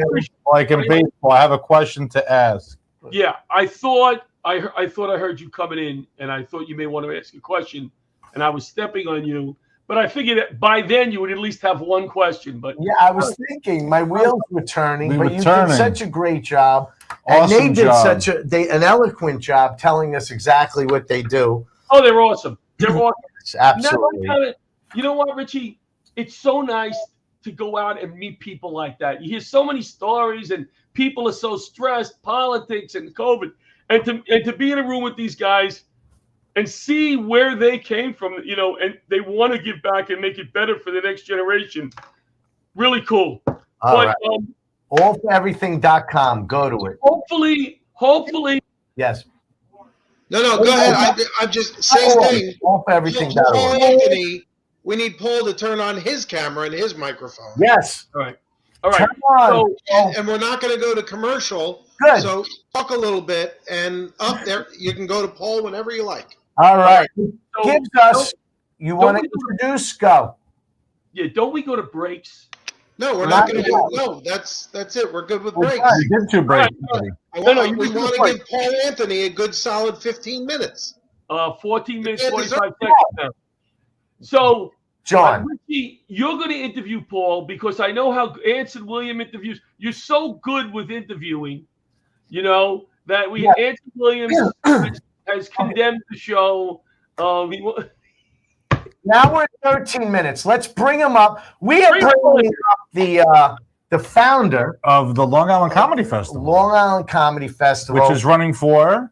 appreciate like in baseball, I have a question to ask. Yeah, I thought I heard you coming in, and I thought you may want to ask a question, and I was stepping on you. But I figured that by then you would at least have one question. But yeah, I was thinking my wheels were turning, but you did such a great job. And they did such an eloquent job telling us exactly what they do. Oh, they're awesome. They're awesome. Absolutely. You know what, Richie? It's so nice to go out and meet people like that. You hear so many stories, and people are so stressed, politics and COVID, and to be in a room with these guys and see where they came from, and they want to give back and make it better for the next generation. Really cool. All right. Allforeverything.com. Go to it. Hopefully. Yes. No, go ahead. I'm just same thing. Allforeverything.org. Anthony, we need Paul to turn on his camera and his microphone. Yes. All right. Turn on. And we're not going to go to commercial. Good. So talk a little bit, and up there you can go to Paul whenever you like. All right. Gives us. You want to introduce? Go. Yeah. Don't we go to breaks? No, we're not going to do. No, that's it. We're good with breaks. We did 2 breaks. We want to give Paul Anthony a good solid 15 minutes. 14 minutes, 45 seconds now. So, John, Richie, you're going to interview Paul because I know how Anson William interviews. You're so good with interviewing, that Anson Williams has condemned the show. Now we're at 13 minutes. Let's bring him up. We are bringing up the founder of the Long Island Comedy Festival. Long Island Comedy Festival. Which is running for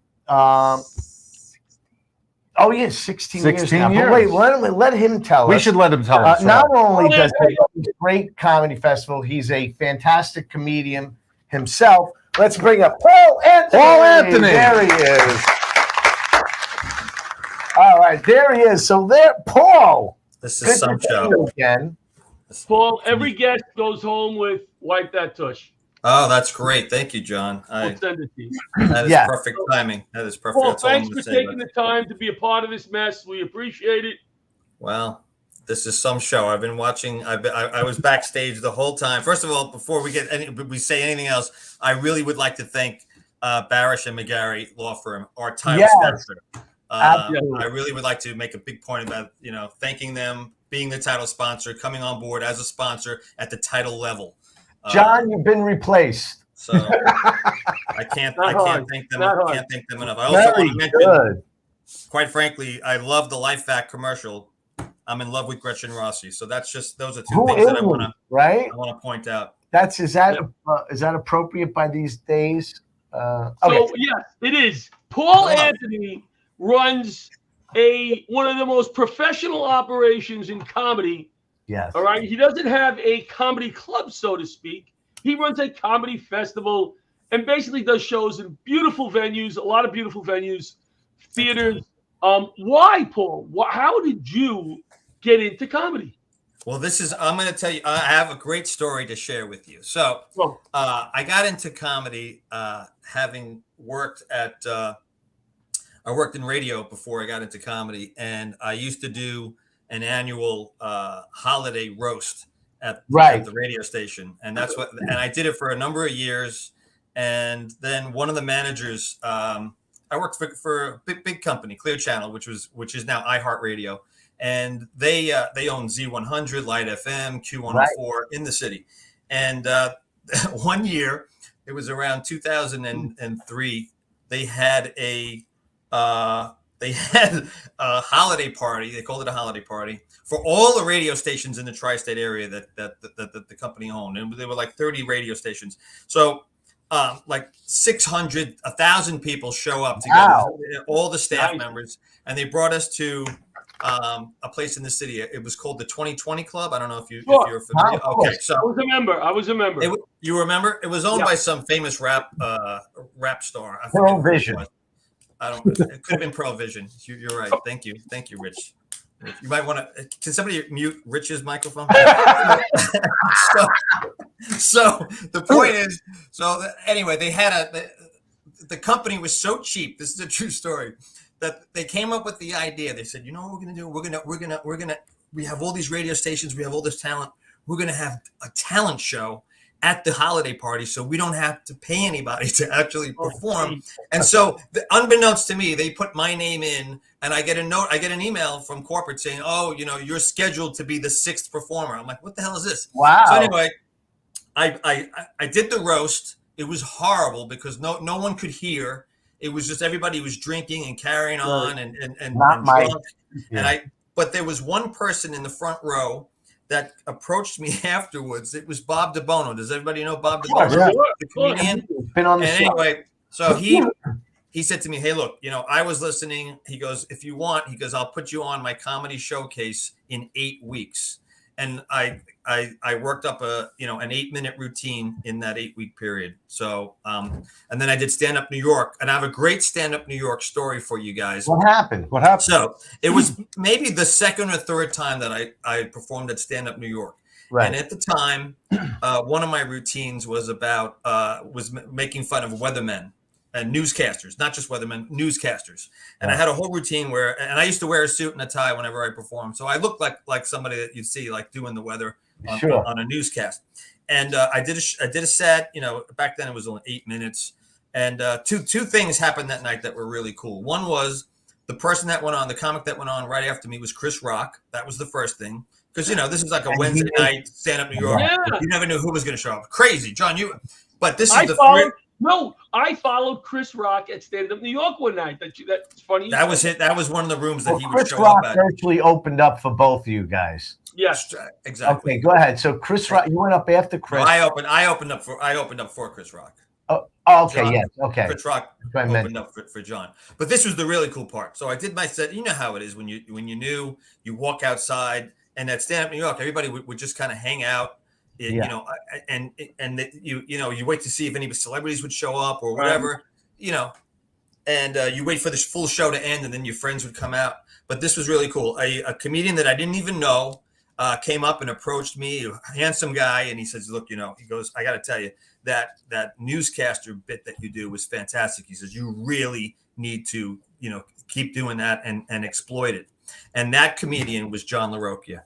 16 years now. But wait, let him tell us. We should let him tell us. Not only does he have a great comedy festival, he's a fantastic comedian himself. Let's bring up Paul Anthony. Paul Anthony. There he is. All right, there he is. So there, Paul. This is some show. Again. Paul, every guest goes home with wipe that tush. Oh, that's great. Thank you, John. I'll send it to you. That is perfect timing. That is perfect. Paul, that's all thanks I'm for say, taking the time to be a part of this mess. We appreciate it. Well, this is some show. I've been watching. I was backstage the whole time. First of all, before we say anything else, I really would like to thank Barasch and McGarry Law Firm, our title sponsor. I really would like to make a big point about thanking them, being the title sponsor, coming on board as a sponsor at the title level. John, you've been replaced. So I can't thank them. I can't thank them enough. I also want to mention, quite frankly, I love the Life Vac commercial. I'm in love with Gretchen Rossi. So that's just those are two things that I want to point out. Is that appropriate by these days? So yes, it is. Paul Anthony runs one of the most professional operations in comedy. Yes. All right. He doesn't have a comedy club, so to speak. He runs a comedy festival and basically does shows in beautiful venues, a lot of beautiful venues, theaters. Why, Paul? How did you get into comedy? Well, I'm going to tell you, I have a great story to share with you. So I got into comedy having worked I worked in radio before I got into comedy, and I used to do an annual holiday roast at the radio station, and I did it for a number of years. And then one of the managers, I worked for a big company, Clear Channel, which is now iHeartRadio, and they own Z100, Light FM, Q104 in the city. And one year, it was around 2003, they had a holiday party. They called it a holiday party for all the radio stations in the tri-state area that the company owned. And there were like 30 radio stations. So like 600, 1,000 people show up together, all the staff members, and they brought us to a place in the city. It was called the 2020 Club. I don't know if you're familiar. Okay, so I was a member. You remember? It was owned by some famous rap star. Pearl Vision. It could have been Pearl Vision. You're right. Thank you, Rich. You might want to. Can somebody mute Rich's microphone? So the point is. So anyway, they had the company was so cheap. This is a true story. That they came up with the idea. They said, you know what we're going to do? We have all these radio stations. We have all this talent. We're going to have a talent show at the holiday party, so we don't have to pay anybody to actually perform. And so, unbeknownst to me, they put my name in, and I get an email from corporate saying, "Oh, you're scheduled to be the 6th performer." I'm like, "What the hell is this?" Wow. So anyway, I did the roast. It was horrible because no one could hear. It was just everybody was drinking and carrying on and drunk. Yeah. But there was one person in the front row that approached me afterwards. It was Bob DeBono. Does everybody know Bob DeBono? Yeah. The comedian. Been on the show. Anyway, so he said to me, "Hey, look, I was listening." He goes, "If you want," he goes, "I'll put you on my comedy showcase in 8 weeks." And I worked up an 8-minute routine in that 8-week period. So and then I did Stand Up New York, and I have a great Stand Up New York story for you guys. What happened? So it was maybe the second or third time that I performed at Stand Up New York. Right. And at the time, one of my routines was about making fun of weathermen and newscasters, not just weathermen, newscasters. And I had a whole routine and I used to wear a suit and a tie whenever I performed. So I looked like somebody that you'd see like doing the weather on a newscast. And I did a set. Back then it was only 8 minutes. And two things happened that night that were really cool. One was the person that went on, the comic that went on right after me was Chris Rock. That was the first thing. Because, this is like a Wednesday night, stand-up New York. Yeah. You never knew who was going to show up. Crazy. John, but this is I followed Chris Rock at stand-up New York one night. That's funny. That was it. That was one of the rooms that he would Chris show Rock up at. actually opened up for both of you guys. Yes, exactly. Okay, go ahead. So Chris Rock, you went up after Chris. No, I opened up for Chris Rock. Oh, okay, John, yes, okay. Chris Rock opened up for John. But this was the really cool part. So I did my set. You know how it is when you walk outside, and at stand up New York, everybody would just kind of hang out. You wait to see if any celebrities would show up or whatever, and you wait for the full show to end, and then your friends would come out. But this was really cool. A comedian that I didn't even know came up and approached me, a handsome guy, and he says, "Look, he goes, I got to tell you that newscaster bit that you do was fantastic." He says, "You really need to, keep doing that and exploit it." And that comedian was John Larocchia.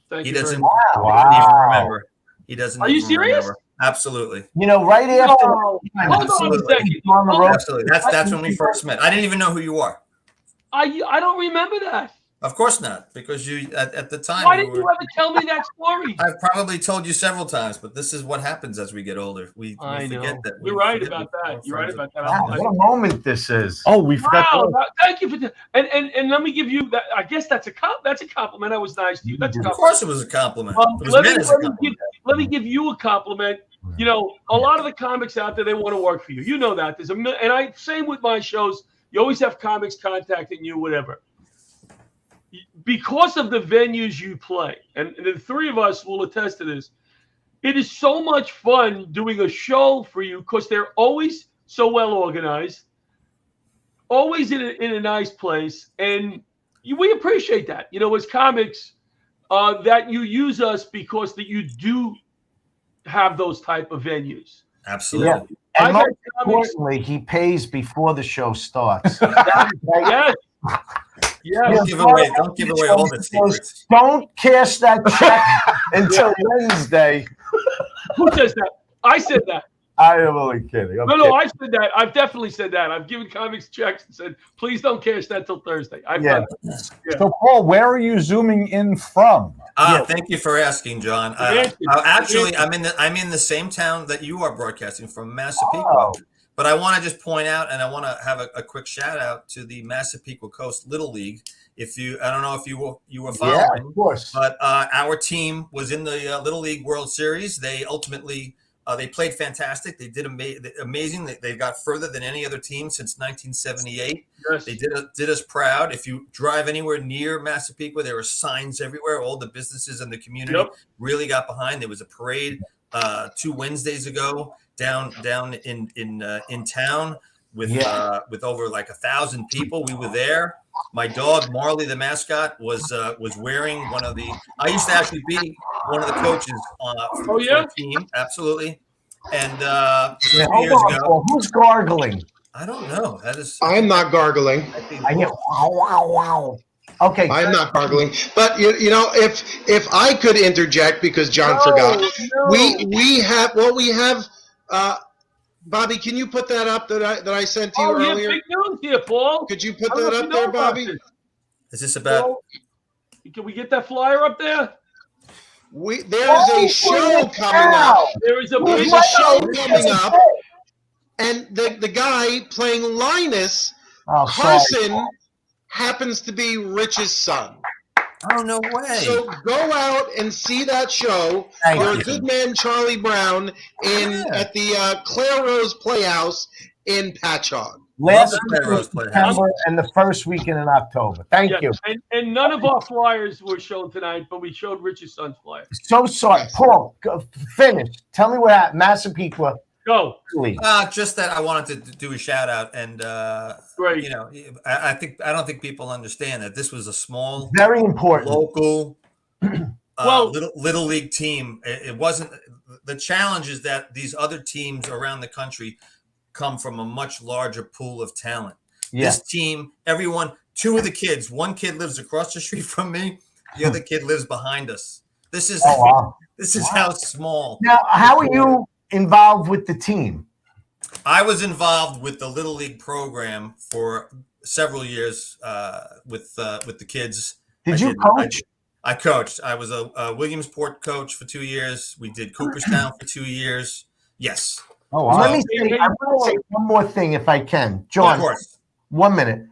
Thank he you doesn't, wow. He doesn't even remember. He doesn't. Are you serious? Remember. Absolutely. Right after. Hold on a second. Absolutely. That's when we first met. I didn't even know who you are. I don't remember that. Of course not, because you at the time. Why didn't you ever tell me that story? I've probably told you several times, but this is what happens as we get older. We forget that. You're right about that. You're right about that. Wow, what a moment this is. Oh, we forgot. Thank you for that. And let me give you that. I guess that's a compliment. I was nice to you. That's a compliment. Of course, it was a compliment. It was meant as a compliment. Let me give you a compliment. A lot of the comics out there, they want to work for you. You know that. Same with my shows. You always have comics contacting you, whatever. Because of the venues you play, and the three of us will attest to this, it is so much fun doing a show for you because they're always so well organized, always in a nice place, and we appreciate that. As comics, that you use us because that you do have those type of venues. Absolutely. Yeah. And most importantly, he pays before the show starts. Yes. Yeah. Don't give away all the secrets. Don't cash that check until Wednesday. Who says that? I said that. I am only kidding. No, I said that. I've definitely said that. I've given comics checks and said, please don't cash that till Thursday. I've done that. Yeah. So, Paul, where are you zooming in from? Thank you for asking, John. Actually, I'm in the same town that you are broadcasting from, Massapequa. Oh. But I want to just point out, and I want to have a quick shout out to the Massapequa Coast Little League. I don't know if you were following, yeah, of course. But our team was in the Little League World Series. They ultimately they played fantastic. They did amazing. They got further than any other team since 1978. Yes. They did us proud. If you drive anywhere near Massapequa, there were signs everywhere. All the businesses in the community really got behind. There was a parade 2 Wednesdays ago down in town with over like 1,000 people. We were there. My dog Marley, the mascot, was wearing one of the. I used to actually be one of the coaches for the team. Absolutely. And years ago, who's gargling? I don't know. That is. I'm not gargling. I hear wow. Okay, I'm not gargling, but if I could interject because John forgot, we have. Bobby, can you put that up that I sent to you earlier? Big news here, Paul. Could you put that up there, Bobby? Is this about? Can we get that flyer up there? There's a show coming up. There is a show coming up, and the guy playing Linus, Carson, happens to be Rich's son. Oh, no way. So go out and see that show. You're a good man, Charlie Brown, at the Claire Rose Playhouse in Patchogue. Last week in September and the first weekend in October. Thank you. And none of our flyers were shown tonight, but we showed Rich's son's flyer. So sorry. Paul, finish. Tell me what happened. Massapequa. Go. Just that I wanted to do a shout out, and great. I don't think people understand that this was a small, very important local, little league team. It wasn't. The challenge is that these other teams around the country come from a much larger pool of talent. Yeah. This team, everyone, 2 of the kids. One kid lives across the street from me. The other kid lives behind us. This is Oh, wow. this is how small. Now, how are you involved with the team? I was involved with the Little League program for several years with the kids. Did you coach? I coached. I was a Williamsport coach for 2 years. We did Cooperstown for 2 years. Yes. Oh, wow. Let me say, I want to say one more thing, if I can. John, of course. 1 minute.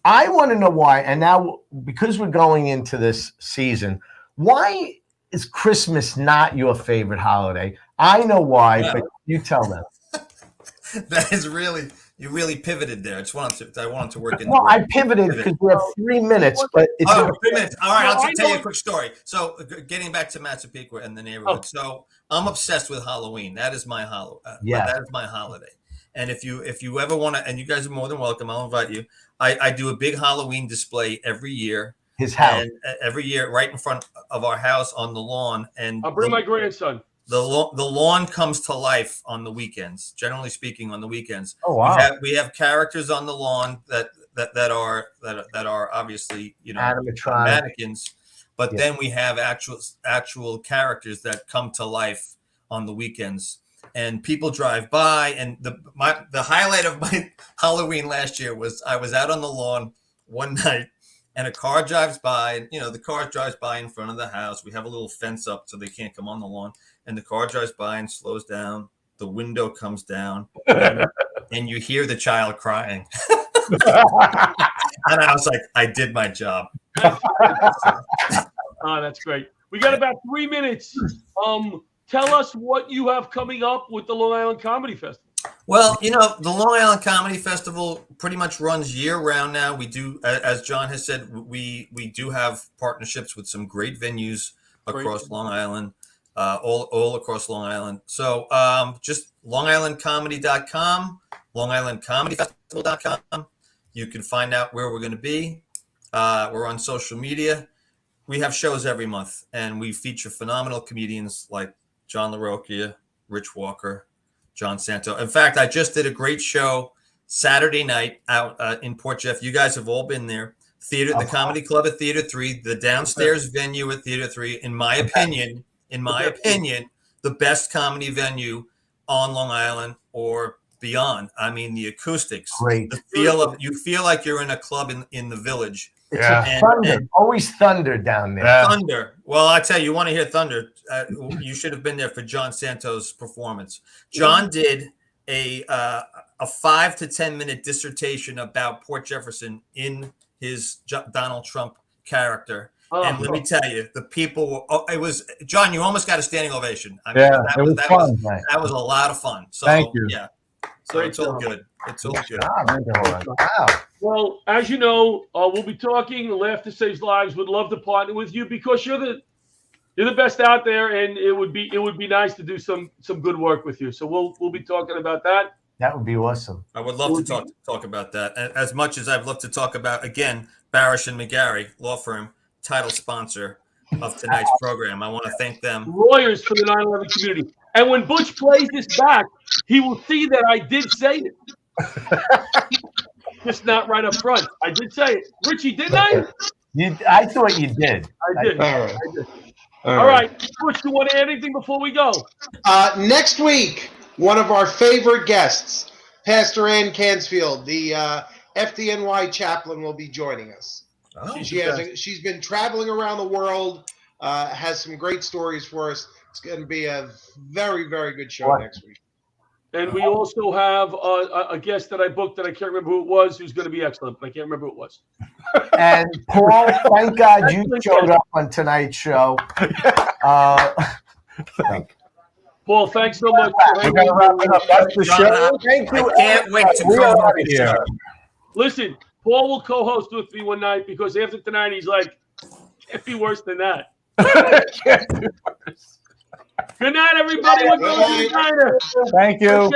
I want to know why, and now because we're going into this season, why is Christmas not your favorite holiday? I know why, but you tell them. That is really, you really pivoted there. I wanted to work in. Well, I pivoted because we have 3 minutes, but it's 3 minutes. All right, I'll just tell you a quick story. So, getting back to Massapequa and the neighborhood. So, I'm obsessed with Halloween. That is my that is my holiday. And if you ever want to, and you guys are more than welcome, I'll invite you. I do a big Halloween display every year. His house. And every year, right in front of our house on the lawn. And I'll bring my grandson. The lawn comes to life on the weekends. Generally speaking, on the weekends. Oh wow! We have characters on the lawn that are obviously mannequins, but then we have actual characters that come to life on the weekends. And people drive by, and the highlight of my Halloween last year was I was out on the lawn one night, and a car drives by, and the car drives by in front of the house. We have a little fence up so they can't come on the lawn. And the car drives by and slows down. The window comes down, and you hear the child crying. And I was like, I did my job. Oh, that's great. We got about 3 minutes. Tell us what you have coming up with the Long Island Comedy Festival. Well, the Long Island Comedy Festival pretty much runs year-round now. We do, as John has said, we do have partnerships with some great venues across Long Island. All across Long Island. So just longislandcomedy.com, longislandcomedyfestival.com. You can find out where we're going to be. We're on social media. We have shows every month, and we feature phenomenal comedians like John Larocchia, Rich Walker, John Santo. In fact, I just did a great show Saturday night out in Port Jeff. You guys have all been there. The Comedy Club at Theater 3, the downstairs venue at Theater 3, in my opinion, the best comedy venue on Long Island or beyond. I mean, the acoustics, great. You feel like you're in a club in the village. It's thunder. Always thunder down there. Thunder. Well, I tell you, want to hear thunder? You should have been there for John Santo's performance. John did a 5 to 10 minute dissertation about Port Jefferson in his Donald Trump character. And let me tell you, the people it was John, you almost got a standing ovation. I mean, that was a lot of fun. So thank you. Yeah. So it's all good. It's all good. Wow. Well, as you know, we'll be talking. Laughter Saves Lives would love to partner with you because you're the best out there, and it would be nice to do some good work with you. So we'll be talking about that. That would be awesome. I would love to talk about that. As much as I'd love to talk about, again, Barasch and McGarry law firm, title sponsor of tonight's program. I want to thank them. Lawyers for the 9/11 community. And when Butch plays this back, he will see that I did say it. Just not right up front. I did say it. Richie, didn't I? I thought you did. I did. I did. All right. Butch, do you want to add anything before we go? Next week, one of our favorite guests, Pastor Ann Cansfield, the FDNY chaplain, will be joining us. Oh, she's been traveling around the world, has some great stories for us. It's going to be a very, very good show next week. And we also have a guest that I booked that I can't remember who it was, who's going to be excellent, but I can't remember who it was. And Paul, thank God you showed up on tonight's show. Paul, thanks so much. We're going to wrap it up. That's the show. Thank you. I can't wait to co-host the show. Listen, Paul will co-host with me one night because after tonight, he's like, can't be worse than that. Good night, everybody. We're going to Diner. Thank you.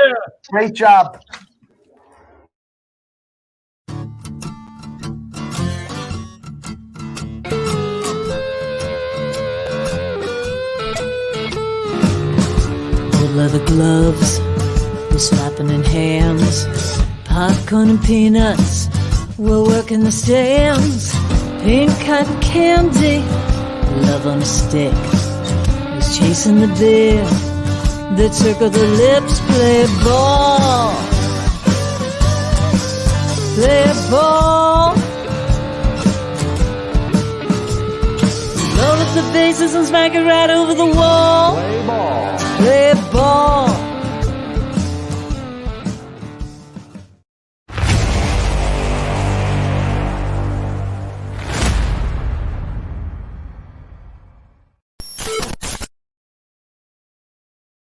Great job. Old leather gloves, we're slapping in hands. Popcorn and peanuts, we're working the stands. Pink cotton candy, love on a stick. chasing the beer that circle the lips. Play ball, play ball. Roll up the bases and smack it right over the wall. Play ball. Play ball.